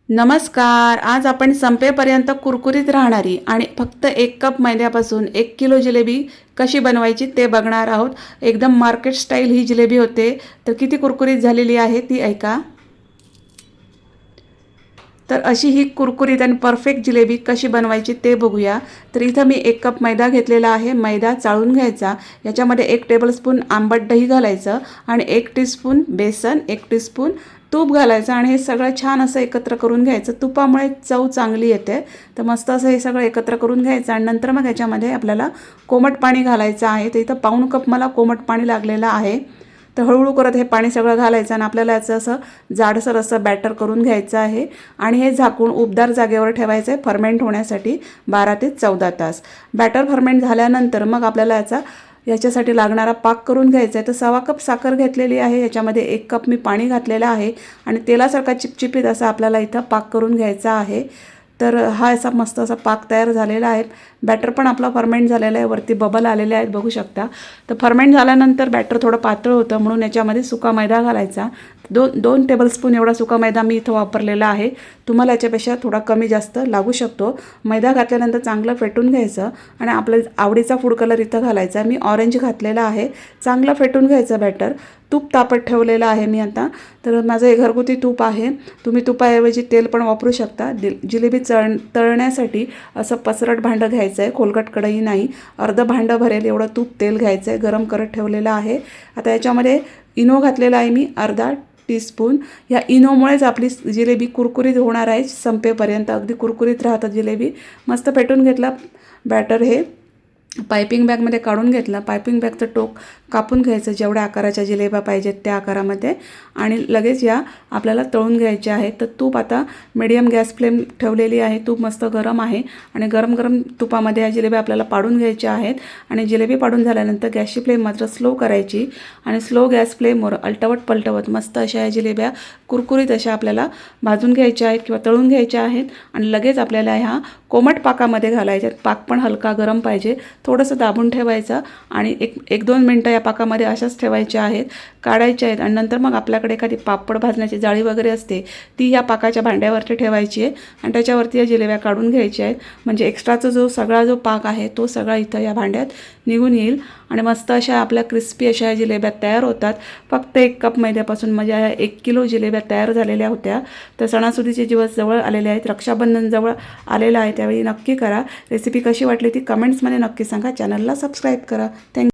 नमस्कार। आज आपण संपेपर्यंत कुरकुरीत राहणारी आणि फक्त 1 कप मैद्यापासून 1 किलो जिलेबी कशी बनवायची ते बघणार आहोत। एकदम मार्केट स्टाईल ही जिलेबी होते, तर किती कुरकुरीत झालेली आहे ती ऐका। तर अशी ही कुरकुरीत आणि परफेक्ट जिलेबी कशी बनवायची ते बघूया। तर इथं मी 1 कप मैदा घेतलेला आहे। मैदा चाळून घ्यायचा। याच्यामध्ये 1 टेबलस्पून आंबट दही घालायचं आणि 1 टीस्पून बेसन, 1 टीस्पून तूप घालायचं आणि हे सगळं छान असं एकत्र करून घ्यायचं। तुपामुळे चव चांगली येते। तर मस्त असं हे सगळं एकत्र करून घ्यायचं आणि नंतर मग याच्यामध्ये आपल्याला कोमट पाणी घालायचं आहे। तर इथं पाऊण कप मला कोमट पाणी लागलेलं आहे। तर हळूहळू करत हे पाणी सगळं घालायचं आणि आपल्याला याचं असं जाडसर असं बॅटर करून घ्यायचं आहे आणि हे झाकून उबदार जागेवर ठेवायचं आहे फर्मेंट होण्यासाठी 12 ते 14 तास। बॅटर फर्मेंट झाल्यानंतर मग आपल्याला याच्यासाठी लागणारा पाक करून घ्यायचा आहे। तर 1/2 कप साखर घेतलेली आहे। याच्यामध्ये 1 कप मी पाणी घातलेलं आहे आणि तेलासारखा चिपचिपीत असा आपल्याला इथं पाक करून घ्यायचा आहे। तर हा असा मस्त असा पाक तयार झालेला आहे। बॅटर पण आपला फर्मेंट झालेला आहे, वरती बबल आलेले आहेत बघू शकता। तर फर्मेंट झाल्यानंतर बॅटर थोडं पातळ होतं म्हणून याच्यामध्ये सुका मैदा घालायचा। 2 टेबलस्पून एवढा सुका मैदा मी इथं वापरलेला आहे। तुम्हाला याच्यापेक्षा थोडा कमी जास्त लागू शकतो। मैदा घातल्यानंतर चांगलं फेटून घ्यायचं आणि आपल्या आवडीचा फूड कलर इथं घालायचा। मी ऑरेंज घातलेला आहे। चांगलं फेटून घ्यायचं बॅटर। तूप तापत ठेवलेलं आहे मी आता। तर माझं हे घरगुती तूप आहे। तुम्ही तुपाऐवजी तेल पण वापरू शकता। जिलेबी तळण्यासाठी असं पसरट भांडं घ्यायचं आहे, खोलगट कढई नाही। अर्ध भांडं भरेल एवढं तूप तेल घ्यायचं आहे, गरम करत ठेवलेलं आहे। आता याच्यामध्ये इनो घातलेला आहे मी अर्धा टीस्पून। या इनोमुळेच आपली जिलेबी कुरकुरीत होणार आहे संपेपर्यंत। अगदी कुरकुरीत राहतं जिलेबी। मस्त फेटून घेतला बॅटर हे पायपिंग बॅगमध्ये काढून घेतला। पायपिंग बॅगचं टोक कापून घ्यायचं जेवढ्या आकाराच्या जिलेब्या पाहिजेत त्या आकारामध्ये आणि लगेच या आपल्याला तळून घ्यायच्या आहेत। तर तूप आता मीडियम गॅस फ्लेम ठेवलेली आहे। तूप मस्त गरम आहे आणि गरम गरम तुपामध्ये या जिलेब्या आपल्याला पाडून घ्यायच्या आहेत आणि जिलेबी पाडून झाल्यानंतर गॅसची फ्लेम मात्र स्लो करायची आणि स्लो गॅस फ्लेमवर अलटवत पलटवत मस्त अशा या जिलेब्या कुरकुरीत अशा आपल्याला भाजून घ्यायच्या आहेत किंवा तळून घ्यायच्या आहेत आणि लगेच आपल्याला ह्या कोमट पाकामध्ये घालायच्या आहेत। पाक पण हलका गरम पाहिजे, थोडंसं दाबून ठेवायचं आणि 1-2 मिनटं या पाकामध्ये अशाच ठेवायच्या आहेत, काढायच्या आहेत आणि नंतर मग आपल्याकडे एखादी पापड भाजण्याची जाळी वगैरे असते ती या पाकाच्या भांड्यावरती ठेवायची आहे आणि त्याच्यावरती या जिलेब्या काढून घ्यायच्या आहेत। म्हणजे एक्स्ट्राचा जो पाक आहे तो सगळा इथं या भांड्यात निघून येईल आणि मस्त अशा आपल्या क्रिस्पी अशा या जिलेब्या तयार होतात। फक्त 1 कप मैद्यापासून माझ्या या 1 किलो जिलेब्या तयार झालेल्या होत्या। तर सणासुदीचे दिवस जवळ आलेले आहेत, रक्षाबंधन जवळ आलेलं आहे, त्यावेळी नक्की करा। रेसिपी कशी वाटली ती कमेंट्समध्ये नक्की सांगा। चॅनलला सबस्क्राईब करा। थँक्यू।